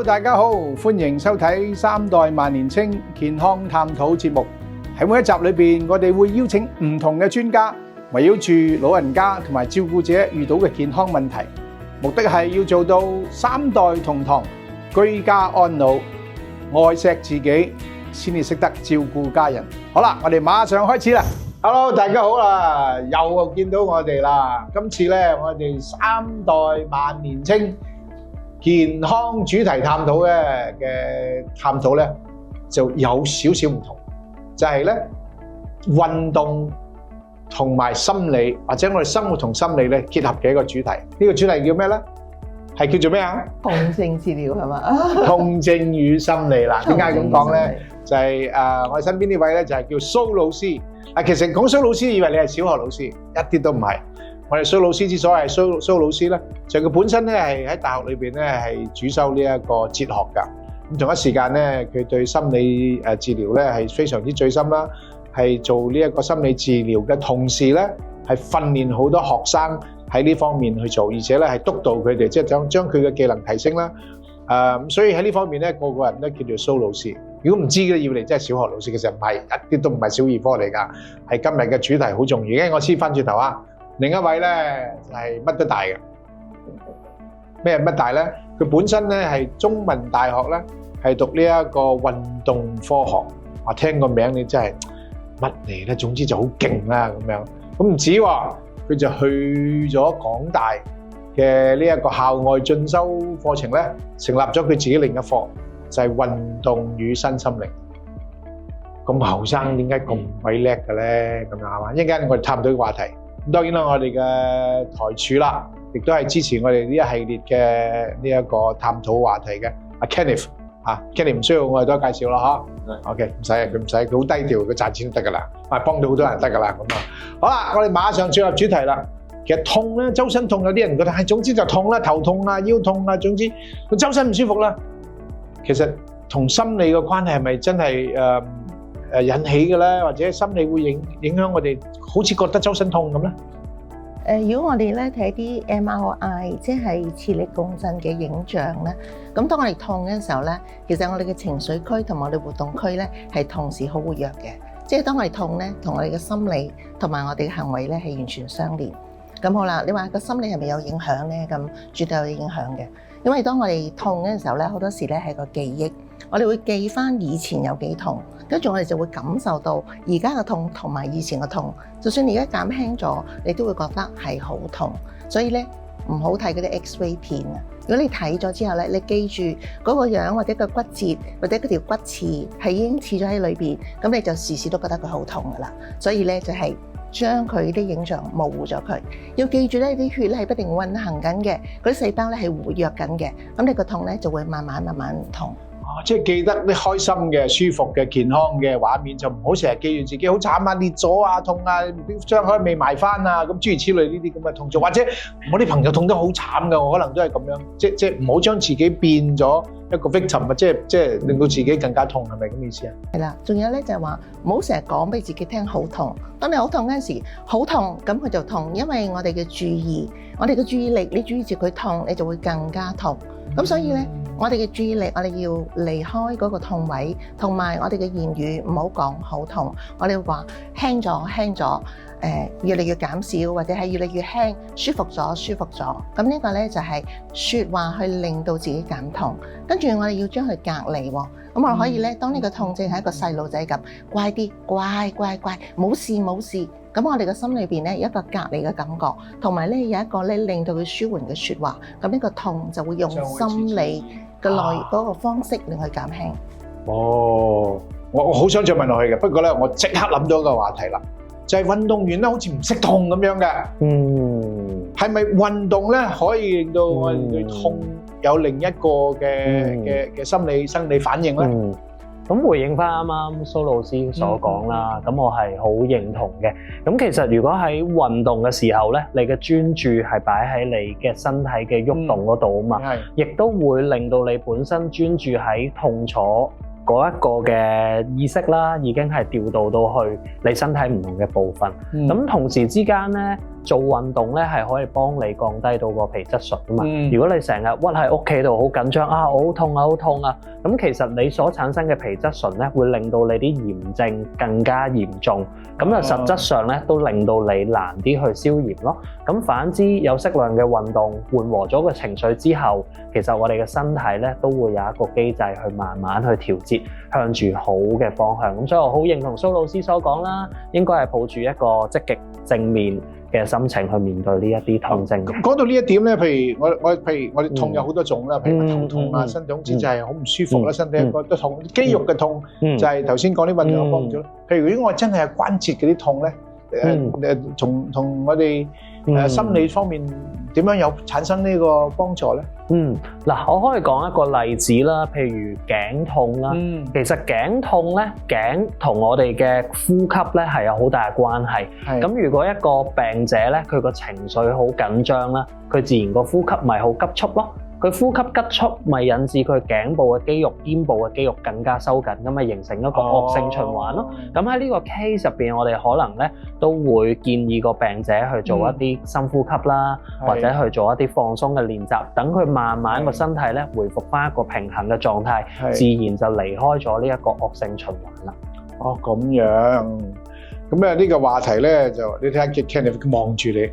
Hello， 大家好，歡迎收睇三代萬年青健康探討節目。喺每一集裏邊，我哋會邀請唔同嘅專家，圍繞住老人家同埋照顧者遇到嘅健康問題，目的係要做到三代同堂，居家安老，愛錫自己，先至識得照顧家人。好啦，我哋馬上開始啦。Hello， 大家好啦，又見到我哋啦。今次咧，我哋三代萬年青健康主題探討嘅探討咧，就有少少唔同，就係咧運動同埋心理，或者我哋生活同心理咧結合嘅一個主題。呢個主題叫咩咧？係叫做咩啊？痛症治療係嘛？痛症與心理啦。點解咁講咧？就係我哋身邊呢位咧就係叫蘇老師。其實講蘇老師，以為你係小學老師，一啲都唔係。我哋蘇老師之所以係蘇老師咧，就係佢本身咧係喺大學裏邊咧係主修呢一個哲學㗎。咁同一時間咧，佢對心理治療咧係非常之醉心啦，係做呢一個心理治療嘅同時咧，係訓練好多學生喺呢方面去做，而且咧係督導佢哋，即係將佢嘅技能提升啦。所以喺呢方面咧，個個人都叫做蘇老師。如果唔知嘅，以為你真係小學老師，其實唔係，一啲都唔係小兒科嚟㗎。係今日嘅主題好重要。因為我先翻轉頭啊，另一位咧就係乜都大嘅。咩乜大咧？佢本身咧係中文大學咧係讀呢一個運動科學。我聽個名你真係乜嚟咧？總之就好勁啦咁樣。咁唔止喎，佢就去咗港大嘅呢一個校外進修課程咧，成立咗佢自己另一科，就係運動與身心靈。咁後生點解咁鬼叻嘅咧？咁樣係嘛？一陣間我哋探討呢個話題。咁當然啦，我哋嘅台柱啦，亦都係支持我哋呢一系列嘅呢一個探討話題嘅阿 Kenneth 嚇，Kenneth 唔需要我哋多介紹啦嚇。OK，唔使佢唔使，佢好低調，佢賺錢都得㗎啦，幫到好多人得㗎啦咁啊。好啦，我哋馬上進入主題啦。其實痛咧，周身痛有啲人覺得係總之就痛啦，頭痛啊、腰痛啊，總之佢周身唔舒服啦。其實同心理嘅關係係咪真係引起嘅咧？或者心理會影響我哋，好似覺得周身痛咁咧？如果我哋咧睇啲 MRI， 即係磁力共振嘅影像咧，咁當我哋痛嘅時候咧，其實我哋嘅情緒區同我哋活動區咧係同時好活躍嘅。即係當我哋痛咧，同我哋嘅心理同埋我哋嘅行為咧係完全相連。咁好啦，你話個心理係咪有影響咧？咁絕對有影響嘅，因為當我哋痛嘅時候咧，好多時咧係個記憶，我哋會記翻以前有幾痛，跟住我哋就會感受到而家嘅痛同埋以前嘅痛。就算你而家減輕咗，你都會覺得係好痛。所以咧唔好睇嗰啲 X-ray 片啊！如果你睇咗之後咧，你記住嗰個樣或者個骨折或者嗰條骨刺係已經刺咗喺裏邊，咁你就時時都覺得佢好痛噶啦。所以咧就係將佢啲影像模糊咗佢，要記住咧啲血咧係不斷運行緊嘅，嗰啲細胞咧係活躍緊嘅，咁你個痛咧就會慢慢唔痛。即係記得啲開心嘅、舒服嘅、健康嘅畫面，就唔好成日記住自己好慘啊、裂咗啊、痛啊、張開未埋翻啊，咁諸如此類呢啲咁嘅痛狀，或者我啲朋友痛得好慘㗎，我可能都係咁樣，即係唔好將自己變咗一個 victim 啊，即係令到自己更加痛，係咪咁意思啊？係啦，仲有咧就係話唔好成日講俾自己聽好痛，當你好痛嗰陣時，好痛咁佢就痛，因為我哋嘅注意力，你注意住佢痛，你就會更加痛。咁所以咧，我哋嘅注意力，我哋要離開嗰個痛位，同埋我哋嘅言語唔好講好痛，我哋話輕咗，越嚟越減少，或者係越嚟越輕，舒服咗。咁呢個咧就係説話去令到自己減痛，跟住我哋要將佢隔離喎。咁我哋可以咧，當呢個痛症係一個細路仔咁，乖啲，乖，冇事。咁我哋嘅心裏邊咧有一個隔離嘅感覺，同埋咧有一個咧令到佢舒緩嘅説話，咁呢個痛就會用心理嘅嗰個方式令佢減輕。哦，我好想再問落去嘅，不過咧我即刻諗到一個話題啦，就係運動員咧好似唔識痛咁樣嘅。係咪運動咧可以令到我哋對痛有另一個嘅心理生理反應咧？咁回應翻啱啱蘇老師所講啦，咁我係好認同嘅。咁其實如果喺運動嘅時候咧，你嘅專注係擺喺你嘅身體嘅喐動嗰度啊嘛，亦都會令到你本身專注喺痛楚嗰一個嘅意識啦，已經係調度到去你身體唔同嘅部分。咁同時之間咧，做運動咧係可以幫你降低到個皮質醇啊嘛。嗯如果你成日屈喺屋企度好緊張啊，我好痛啊好痛啊，咁其實你所產生嘅皮質醇咧會令到你啲炎症更加嚴重，咁就實質上咧都令到你難啲去消炎咯。咁反之有適量嘅運動緩和咗個情緒之後，其實我哋嘅身體咧都會有一個機制去慢慢去調節向住好嘅方向。咁所以我好認同蘇老師所講啦，應該係抱住一個積極正面嘅心情去面對呢一啲痛症。咁講到呢一點咧，譬如我哋痛有好多種啦，譬如頭痛啊、身總之就係好唔舒服啦，身體個都痛，肌肉嘅痛就係頭先講啲運動有幫助啦。譬如如果我真係有關節嗰啲痛咧，同我哋心理方面點樣有產生呢個幫助咧？嗱，我可以講一個例子啦，譬如頸痛啦。其實頸痛咧，頸同我哋嘅呼吸咧係有好大嘅關係。咁如果一個病者咧，佢個情緒好緊張啦，佢自然個呼吸咪好急促咯。佢呼吸急促，咪引致佢頸部嘅肌肉、肩部嘅肌肉更加收緊，咁咪形成一個惡性循環咯。咁喺呢個 case 入邊，我哋可能咧都會建議個病者去做一啲深呼吸啦，或者去做一啲放鬆嘅練習，等佢慢慢個身體咧回復翻一個平衡嘅狀態，自然就離開咗呢一個惡性循環啦。哦，咁樣，咁咧呢個話題咧就你睇下 Kenneth 望住你，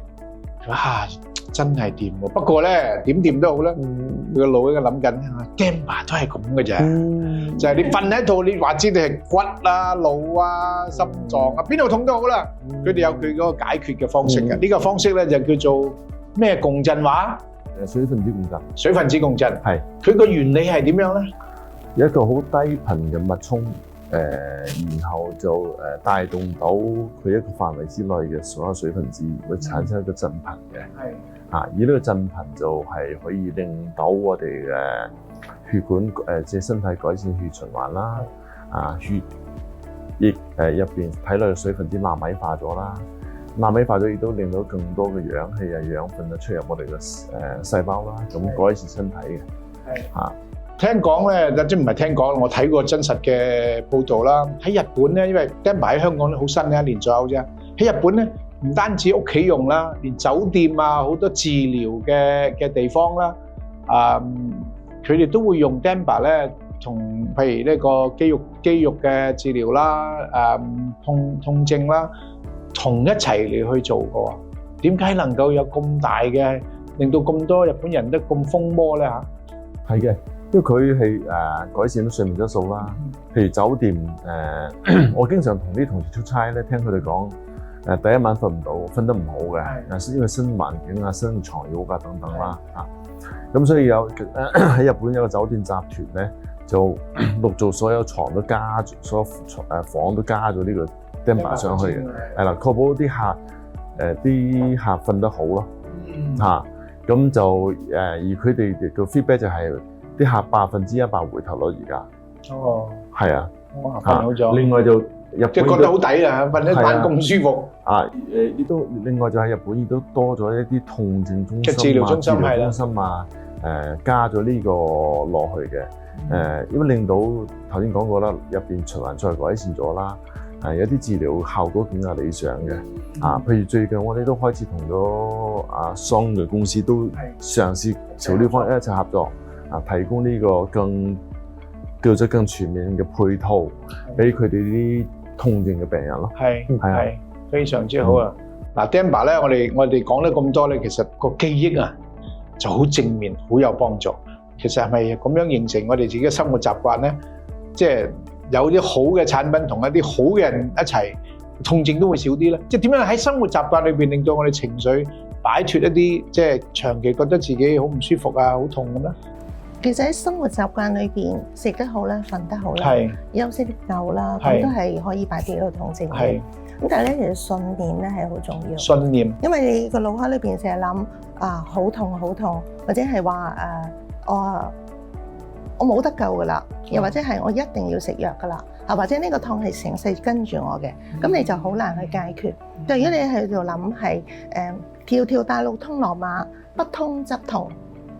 哇！真係掂喎，不過咧點掂都好啦，佢個腦喺度諗緊，Demba 都係咁嘅啫，就係你瞓喺度，你話知你係骨啊、腦啊、心臟啊，邊度痛都好啦，佢哋有佢嗰個解決嘅方式嘅。呢個方式咧就叫做咩共振話？水分子共振。水分子共振係。佢個原理係點樣咧？有一個好低頻嘅脈衝，然後就帶動到佢一個範圍之內嘅所有水分子，會產生一個振頻嘅。係。而呢個振頻就係可以令到我哋嘅血管即係身體改善血循環啦，血液入邊體內嘅水分子納米化咗啦，納米化咗亦都令到更多嘅氧氣養分出入我哋嘅細胞啦，咁改善身體嘅。係聽講咧，即唔係聽講，我睇過真實嘅報導啦。喺日本咧，因為 Demba 喺香港都好新嘅，1年左右啫。喺日本咧，唔單止屋企用啦，連酒店啊好多治療嘅地方啦，佢哋都會用 Demba 咧，同譬如呢個肌肉嘅治療啦，痛症啦，同一齊嚟去做嘅。點解能夠有咁大嘅，令到咁多日本人都咁瘋魔咧嚇？係嘅。因為佢係改善到睡眠質素啦，譬如酒店我經常同啲同事出差咧，聽佢哋講第一晚瞓唔到，瞓得唔好嘅，因為新環境啊、新床褥啊等等啦咁所以喺日本有個酒店集團咧，就陸續所有床都加，所有房都加咗呢個 Demba 上去嘅，係啦，確保啲客瞓得好咯，咁就而佢哋嘅 feedback 就係啲客100%回頭率而家。係啊，瞓好咗。另外就日本即係覺得好抵啊，瞓一晚咁舒服。亦都另外就喺日本亦都多咗一啲痛症中心嘅治療中心加咗呢個落去嘅。因為令到頭先講過啦，入邊循環再改善咗啦。有啲治療效果更加理想嘅。譬如最近我哋都開始同咗桑嘅公司都嘗試朝呢方一齊合作。提供呢個叫做更全面嘅配套，俾佢哋啲痛症嘅病人咯。係非常之好啊！嗱 ，Demba 咧，我哋講得咁多咧，其實個記憶啊就好正面，好有幫助。其實係咪咁樣形成我哋自己嘅生活習慣咧？即係有啲好嘅產品同一啲好嘅人一齊，痛症都會少啲咧。即係點樣喺生活習慣裏邊令到我哋情緒擺脫一啲即係長期覺得自己好唔舒服啊、好痛咁咧？其實喺生活習慣裏邊，食得好啦，瞓得好啦，休息得夠啦，咁都係可以擺脫呢個痛症嘅。咁但係咧，其實信念咧係好重要。信念，因為你個腦海裏邊成日諗好痛好痛，或者係話我冇得救噶啦，又或者係我一定要食藥噶啦，或者呢個痛係成世跟住我嘅，咁你就好難去解決。但如果你喺度諗係條條大路通羅馬，不通則痛。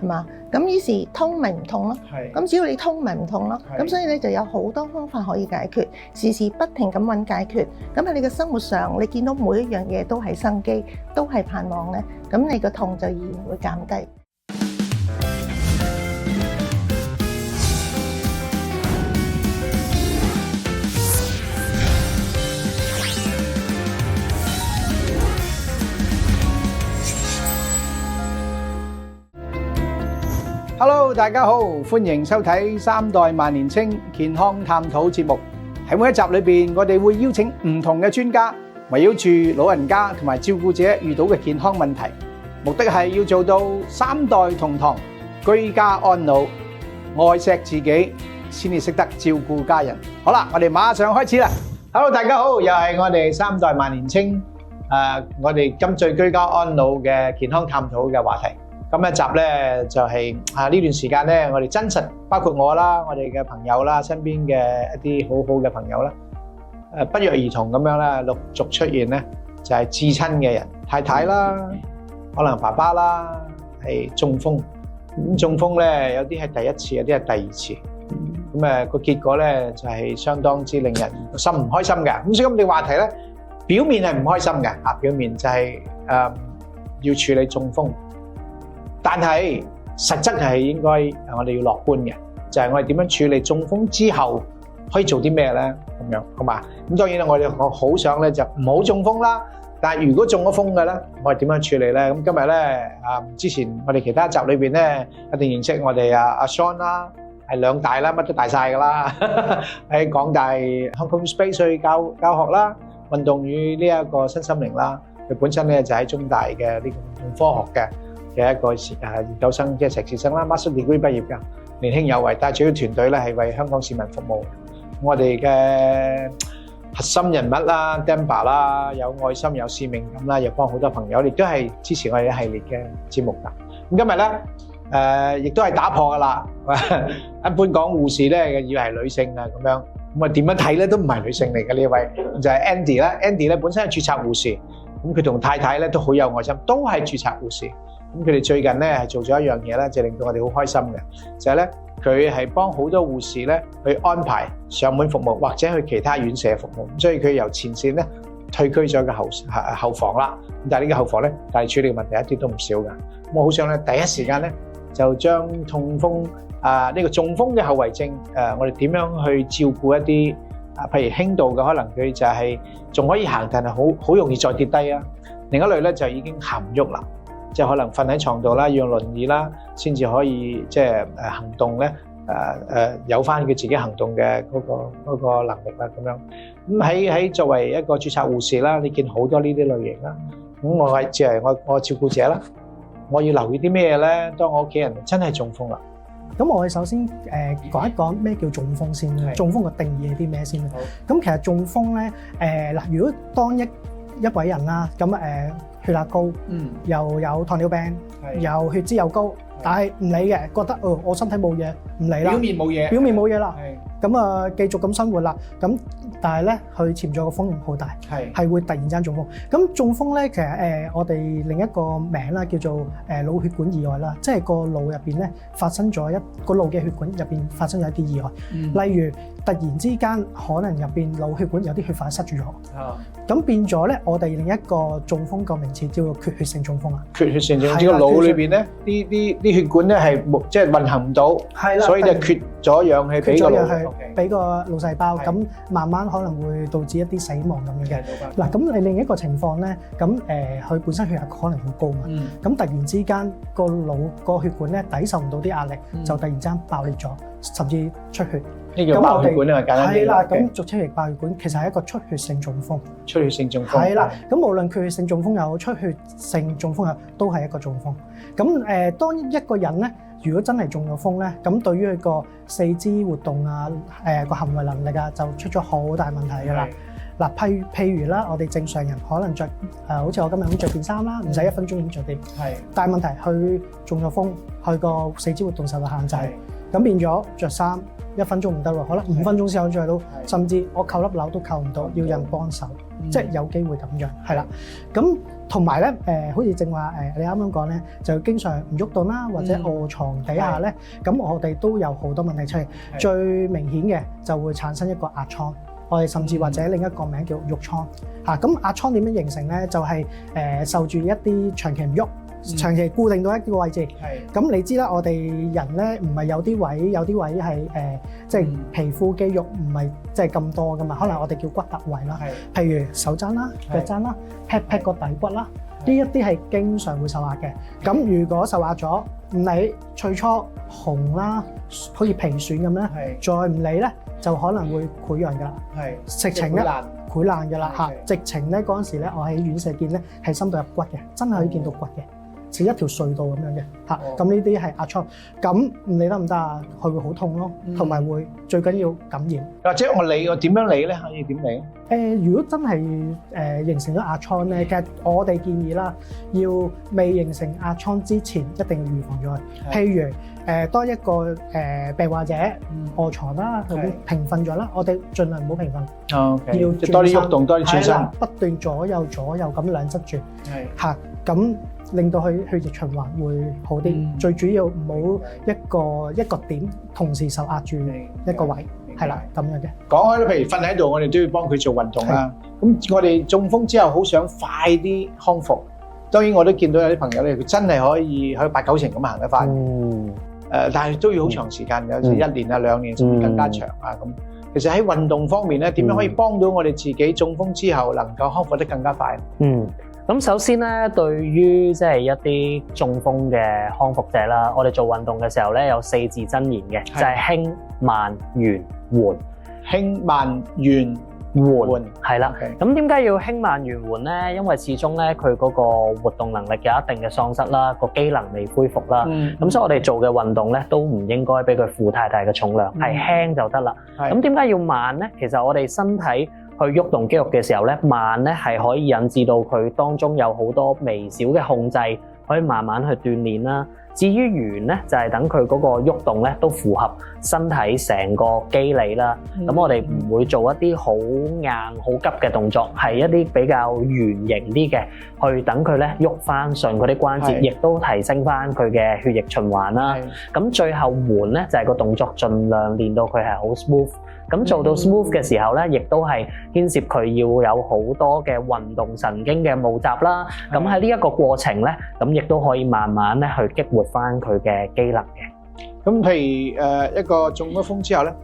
係嘛？咁於是通咪唔痛咯。係。咁只要你通咪唔痛咯。係。咁所以咧就有好多方法可以解決，時時不停咁揾解決。咁喺你嘅生活上，你見到每一樣嘢都係生機，都係盼望咧，咁你個痛就自然會減低。Hello， 大家好，歡迎收睇三代萬年青健康探討節目。喺每一集裏邊，我哋會邀請唔同嘅專家，圍繞住老人家同埋照顧者遇到嘅健康問題，目的係要做到三代同堂，居家安老，愛錫自己，先至識得照顧家人。好啦，我哋馬上開始啦。Hello， 大家好，又係我哋三代萬年青我哋今最居家安老嘅健康探討嘅話題。今一集咧就係呢段時間咧，我哋真實包括我啦，我哋嘅朋友啦，身邊嘅一啲好好嘅朋友啦，不約而同咁樣咧陸續出現咧，就係至親嘅人，太太啦，可能爸爸啦，係中風。咁中風咧有啲係第一次，有啲係第二次。咁個結果咧就係相當之令人心唔開心嘅。咁所以今日嘅話題咧，表面係唔開心嘅，表面就係要處理中風。但係實質係應該我哋要樂觀嘅，就係我哋點樣處理中風之後可以做啲咩咧？咁樣好嘛？咁當然啦，我哋好想咧就唔好中風啦。但係如果中咗風嘅咧，我哋點樣處理咧？咁今日咧之前我哋其他集裏邊咧一定認識我哋阿 Sean 啦，係兩大啦，乜都大曬㗎啦，喺港大 Hong Kong Space 去教學啦，運動與呢一個身心靈啦。佢本身咧就喺中大嘅呢個運動科學嘅一個研究生，即係碩士生啦 ，Master Degree 畢業㗎，年輕有為，但係主要團隊咧係為香港市民服務。我哋嘅核心人物啦 ，Demba 啦，有愛心有使命感啦，又幫好多朋友，亦都係支持我哋一系列嘅節目㗎。咁今日咧亦都係打破㗎啦。一般講護士咧，以為係女性啊咁樣，咁啊點樣睇咧都唔係女性嚟嘅呢位，就係 Andy 啦。Andy 咧本身係註冊護士，咁佢同太太咧都好有愛心，都係註冊護士。咁佢哋最近咧係做咗一樣嘢咧，就令到我哋好開心嘅，就係咧佢係幫好多護士咧去安排上門服務，或者去其他院舍服務。咁所以佢由前線咧退居咗個後房啦。咁但係呢個後房咧，但係處理嘅問題一啲都唔少㗎。咁我好想咧第一時間咧就將痛風呢個中風嘅後遺症我哋點樣去照顧一啲譬如輕度嘅，可能佢就係仲可以行，但係好容易再跌低啊。另一類咧就已經行唔喐啦。即係可能瞓喺床度啦，要用輪椅啦，先至可以即係行動咧，有翻佢自己行動嘅嗰個能力啦咁樣。咁喺作為一個註冊護士啦，你見好多呢啲類型啦。咁我係作為我照顧者啦，我要留意啲咩咧？當我屋企人真係中風啦。咁我哋首先講一講咩叫中風先。中風嘅定義係啲咩先？咁其實中風咧如果當一位人啦，咁血壓高，又有糖尿病，又血脂又高，但係唔理嘅，覺得我身體冇嘢，唔理啦，表面冇嘢啦，咁繼續咁生活啦，咁但係咧佢潛在個風險好大，係會突然間中風。咁中風咧其實我哋另一個名啦叫做腦血管意外啦，即係個腦入邊咧發生咗個腦嘅血管入邊發生咗一啲意外，例如突然之間可能入邊腦血管有啲血塊塞住咗，咁變咗咧我哋另一個中風個名詞叫做缺血性中風啊。缺血性中風，個腦裏邊咧啲血管咧係即係運行唔到，所以就缺咗氧氣俾個腦，俾個腦細胞，咁慢慢可能會導致一啲死亡咁樣嘅。嗱，咁你另一個情況咧，咁佢本身血壓可能好高嘛，咁突然之間個腦個血管咧抵受唔到啲壓力，就突然之間爆裂咗，甚至出血。呢叫爆血管咧，簡單啲。係啦，咁俗稱為爆血管，其實係一個出血性中風。出血性中風。係啦，咁無論缺血性中風又好，出血性中風又好，都係一個中風。咁當一個人咧，如果真係中咗風咧，咁對於佢個四肢活動啊、個行為能力啊，就出咗好大問題㗎啦。嗱，譬如啦，我哋正常人可能着好似我今日咁着件衫啦，唔使1分鐘已經着掂。係。但係問題佢中咗風，佢個四肢活動受到限制，咁變咗着衫1分鐘唔得喎，可能5分鐘先可以着到，甚至我扣粒紐都扣唔到，要人幫手。即係有機會咁樣係啦。咁同埋咧好似正話你啱啱講咧，就經常唔喐動啦，或者臥床底下咧，咁我哋都有好多問題出嚟。最明顯嘅就會產生一個壓瘡，我哋甚至或者另一個名叫褥瘡嚇。咁壓瘡點樣形成咧？就係受住一啲長期唔喐。長期固定到一個位置，咁你知啦，我哋人咧唔係有啲位係即係皮膚肌肉唔係即係咁多噶嘛，可能我哋叫骨骼位啦，譬如手踭啦、腳踭啦、pat 個底骨啦，呢一啲係經常會受壓嘅。咁如果受壓咗，唔理最初紅啦，好似皮損咁咧，再唔理咧就可能會潰瘍噶啦，直情咧潰爛噶啦嚇，直情咧嗰陣時咧我喺院舍見咧係深度入骨嘅，真係可以見到骨嘅。似一條隧道咁樣嘅嚇，咁呢啲係壓瘡，咁唔理得唔得啊？佢會好痛咯，同埋會最緊要感染。或者我點樣理咧？可以點理？如果真係形成咗壓瘡咧，其實我哋建議啦，要未形成壓瘡之前，一定要預防咗佢。譬如當一個病患者臥床啦，佢會平瞓咗啦，我哋盡量唔好平瞓，要多啲喐動，多啲轉身，不斷左右咁兩側轉，嚇咁。令到佢血液循環會好啲，最主要唔好一個點同時受壓住一個位，係啦咁樣嘅。講開咧，譬如瞓喺度，我哋都要幫佢做運動啦。咁我哋中風之後好想快啲康復，當然我都見到有啲朋友咧，佢真係可以8-9成咁行得翻。但係都要好長時間，有時1年啊、2年甚至更加長啊咁。其實喺運動方面咧，點樣可以幫到我哋自己中風之後能夠康復得更加快？咁首先咧，對於即係一啲中風嘅康復者啦，我哋做運動嘅時候咧，有4字真言嘅，就係輕慢圓緩。輕慢圓緩係啦。咁點解要輕慢圓緩咧？因為始終咧佢嗰個活動能力有一定嘅喪失啦，個機能未恢復啦。咁所以我哋做嘅運動咧，都唔應該俾佢負太大嘅重量，係輕就得啦。咁點解要慢咧？其實我哋身體去喐動肌肉嘅時候咧，慢咧係可以引致到佢當中有好多微小嘅控制，可以慢慢去鍛鍊啦。至於圓咧，就係等佢嗰個喐動咧都符合身體成個肌理啦。咁我哋唔會做一啲好硬、好急嘅動作，係一啲比較圓形啲嘅，去等佢咧喐翻順嗰啲關節，亦都提升翻佢嘅血液循環啦。咁最後緩咧就係個動作盡量練到佢係好 smooth。咁做到 smooth 嘅時候咧，亦都係牽涉佢要有好多嘅運動神經嘅募集啦。咁喺呢一個過程咧，咁亦都可以慢慢咧去激活翻佢嘅機能嘅。咁譬如一個中咗風之後咧，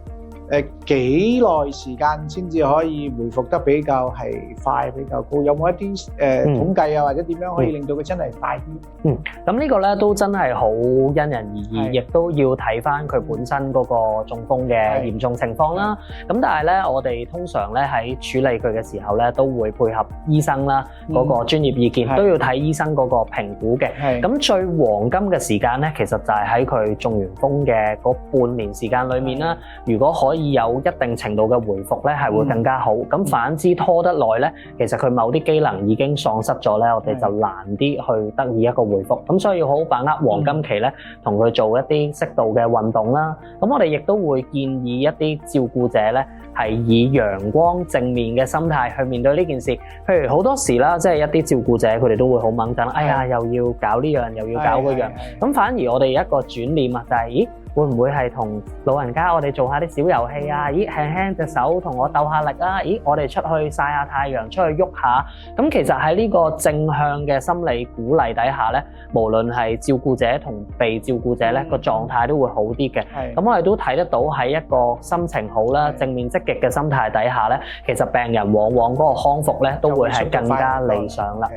幾耐時間先至可以回復得比較係快、比較高？有冇一啲統計啊，或者點樣可以令到佢真係快啲？咁呢個咧都真係好因人而異，亦都要睇翻佢本身嗰個中風嘅嚴重情況啦。咁但係咧，我哋通常咧喺處理佢嘅時候咧，都會配合醫生啦嗰個專業意見，都要睇醫生嗰個評估嘅。咁最黃金嘅時間咧，其實就係喺佢中完風嘅嗰半年時間裏面啦。如果可以有一定程度嘅回復咧，係會更加好。咁反之拖得耐咧，其實佢某啲機能已經喪失咗咧，我哋就難啲去得以一個回復。咁所以要好好把握黃金期咧，同佢做一啲適度嘅運動啦。咁我哋亦都會建議一啲照顧者咧，係以陽光正面嘅心態去面對呢件事。譬如好多時啦，即係一啲照顧者佢哋都會好掹緊，哎呀又要搞呢樣又要搞嗰樣。咁反而我哋一個轉念啊，就係咦？會唔會係同老人家我哋做下啲小遊戲啊？咦，輕輕隻手同我鬥下力啊！咦，我哋出去曬下太陽，出去喐下。咁其實喺呢個正向嘅心理鼓勵底下咧，無論係照顧者同被照顧者咧，個狀態都會好啲嘅。咁我哋都睇得到喺一個心情好啦、正面積極嘅心態底下咧，其實病人往往嗰個康復咧都會係更加理想啦。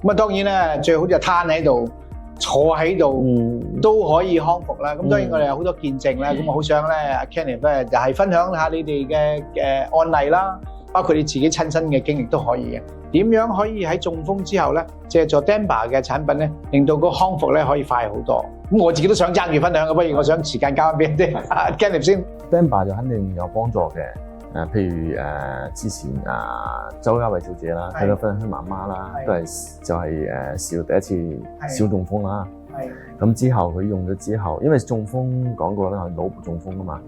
咁啊，當然咧，最好就攤喺度。坐喺度都可以康復啦。咁當然我哋有好多見證啦。咁我好想咧，阿 Kenneth 咧就係分享下你哋嘅案例啦，包括你自己親身嘅經歷都可以嘅。點樣可以喺中風之後咧，借助 Demba 嘅產品咧，令到個康復咧可以快好多。咁我自己都想爭住分享嘅，不如我想時間交翻俾啲 Kenneth 先。Demba 就肯定有幫助嘅。譬如之前周家慧小姐啦，睇到分享佢媽媽啦，都係就係第一次小中風啦，咁之後佢用咗之後，因為中風講過啦，係腦部中風啊嘛。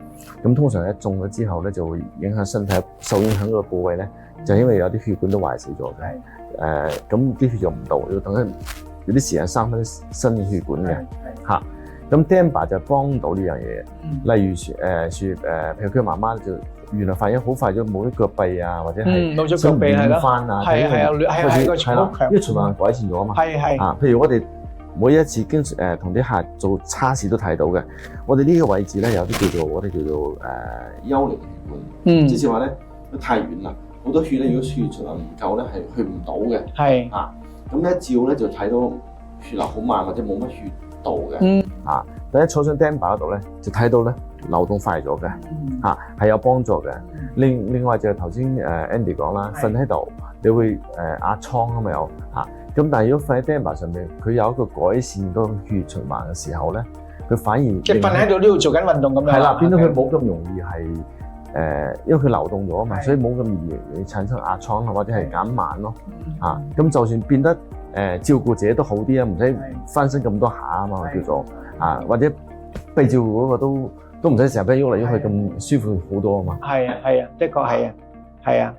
咁通常一中咗之後咧，就會影響身體，受影響個部位咧，就因為有啲血管都壞死咗嘅。咁啲血就唔到，要等佢有啲時間生翻啲新嘅血管嘅嚇。咁 Demba 就幫到呢樣嘢，例如譬如佢媽媽就原來發現好快咗冇咗腳臂啊，或者係冇咗腳臂係咯，翻啊，係個係啦，因為循環改善咗啊嘛，係啊，譬如我哋每一次經同啲客做測試都睇到嘅，我哋呢個位置咧有啲叫做幽靈血管，即是話咧太遠啦，好多血咧如果血循環唔夠咧係去唔到嘅，係啊，咁一照咧就睇到血流好慢或者冇乜血道嘅，第一坐上 Demba 嗰度咧就睇到咧流動快咗嘅，係有幫助嘅。另外就係頭先Andy 講啦，瞓喺度你會壓瘡啊嘛有嚇，咁但係如果瞓喺 Demba 上面，佢有一個改善嗰個血循環嘅時候咧，佢反而即係瞓喺度呢度做緊運動咁樣，係啦，變到佢冇咁容易係因為佢流動咗啊嘛，所以冇咁易產生壓瘡或者係減慢咯嚇。咁就算變得照顧者都好啲啊，唔使翻身咁多下啊嘛，叫做或者被照顧嗰個都唔使成日俾喐嚟喐去咁舒服好多啊嘛。係啊，的確係啊。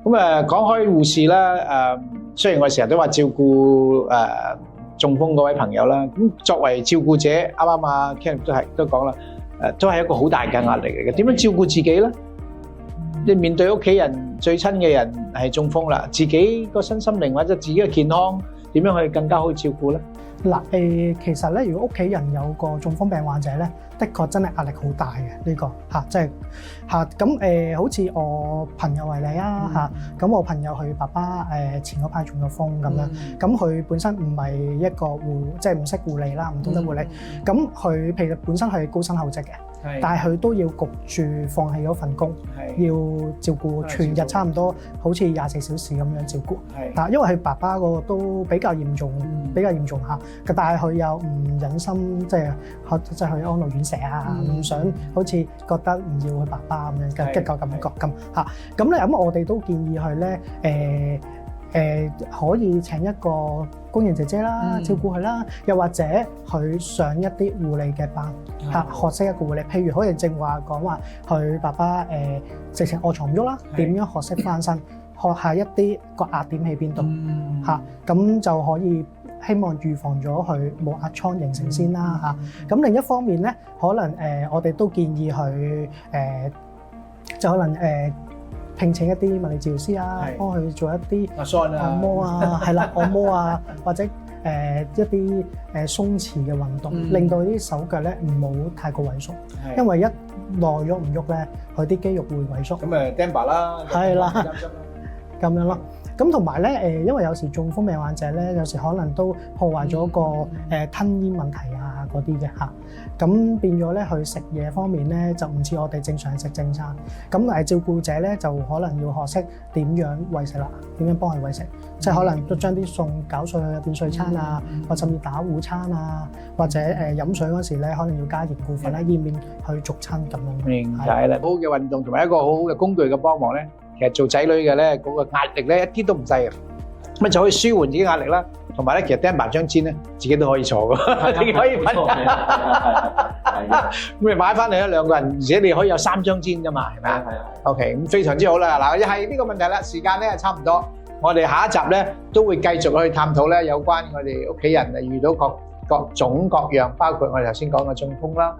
咁講開護士啦，雖然我成日都話照顧中風嗰位朋友啦，咁作為照顧者，啱啱啊 Kenneth 都講啦，都係一個好大嘅壓力嚟嘅。點樣照顧自己咧？你面對屋企人最親嘅人係中風啦，自己個身心靈或者自己嘅健康點樣去更加好照顧咧？嗱其實咧，如果屋企人有個中風病患者咧，的確真係壓力好大嘅呢個嚇，即係嚇咁好似我朋友為例啊嚇，咁我朋友佢爸爸前嗰排中咗風咁樣，咁佢本身唔係一個即係唔識護理啦，唔懂得護理，咁佢譬如本身係高薪厚職嘅。但係佢都要焗住放棄咗份工，要照顧全日差唔多好似24小時咁樣照顧。但因為佢爸爸嗰個都比較嚴重嚇，但係佢又唔忍心即係去安老院舍啊，唔想好似覺得唔要佢爸爸咁樣嘅激個感覺咁嚇。咁咧咁我哋都建議佢咧可以請一個工人姐姐啦，照顧佢啦，又或者佢上一啲護理嘅班嚇，學識一個護理。譬如好似正話講話，佢爸爸直情臥床唔喐啦，點樣學識翻身，學下一啲個壓點喺邊度嚇，咁就可以希望預防咗佢冇壓瘡形成先啦嚇。咁另一方面咧，可能我哋都建議佢就可能聘請一啲物理治療師啊，幫佢做一啲按摩啊，係啦，按摩啊，或者一啲鬆弛嘅運動，令到啲手腳咧唔好太過萎縮，因為一耐咗唔喐咧，佢啲肌肉會萎縮。咁Demba啦，係啦，咁樣咯。咁同埋咧因為有時中風病患者咧，有時可能都破壞咗個吞嚥問題啊嗰啲嘅嚇，咁變咗咧佢食嘢方面咧就唔似我哋正常食正餐，咁照顧者咧就可能要學識點樣餵食啦，點樣幫佢餵食，即係可能都將啲餸攪碎佢變碎餐啊，或甚至打糊餐啊，或者飲水嗰時咧可能要加鹽固醇啦，以免去逐親咁樣。明解啦，好嘅運動同埋一個好好嘅工具嘅幫忙咧。其實做仔女嘅咧，嗰個壓力咧一啲都唔細嘅，咁就可以舒緩自己壓力啦。同埋咧，其實Demba張氈咧，自己都可以坐嘅，你可以瞓。咁你買翻嚟兩個人，而且你可以有3張氈㗎嘛，係咪啊？OK，咁非常之好啦。嗱，又係呢個問題啦，時間咧差唔多，我哋下一集咧都會繼續去探討咧有關我哋屋企人遇到各種各樣，包括我哋頭先講嘅中風啦。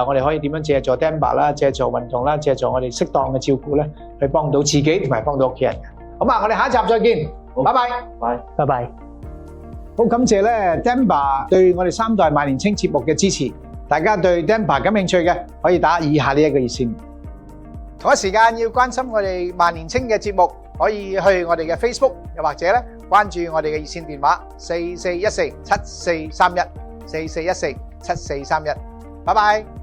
我哋可以點樣借助Demba啦，借助運動啦，借助我哋適當嘅照顧咧，去幫到自己同埋幫到屋企人嘅。好嘛，我哋下一集再見，拜拜，拜拜。好感謝咧Demba對我哋3代萬年青節目嘅支持。大家對Demba感興趣嘅，可以打以下呢一個熱線。同一時間要關心我哋萬年青嘅節目，可以去我哋嘅 Facebook， 又或者咧關注我哋嘅熱線電話44147431，44147431。拜拜。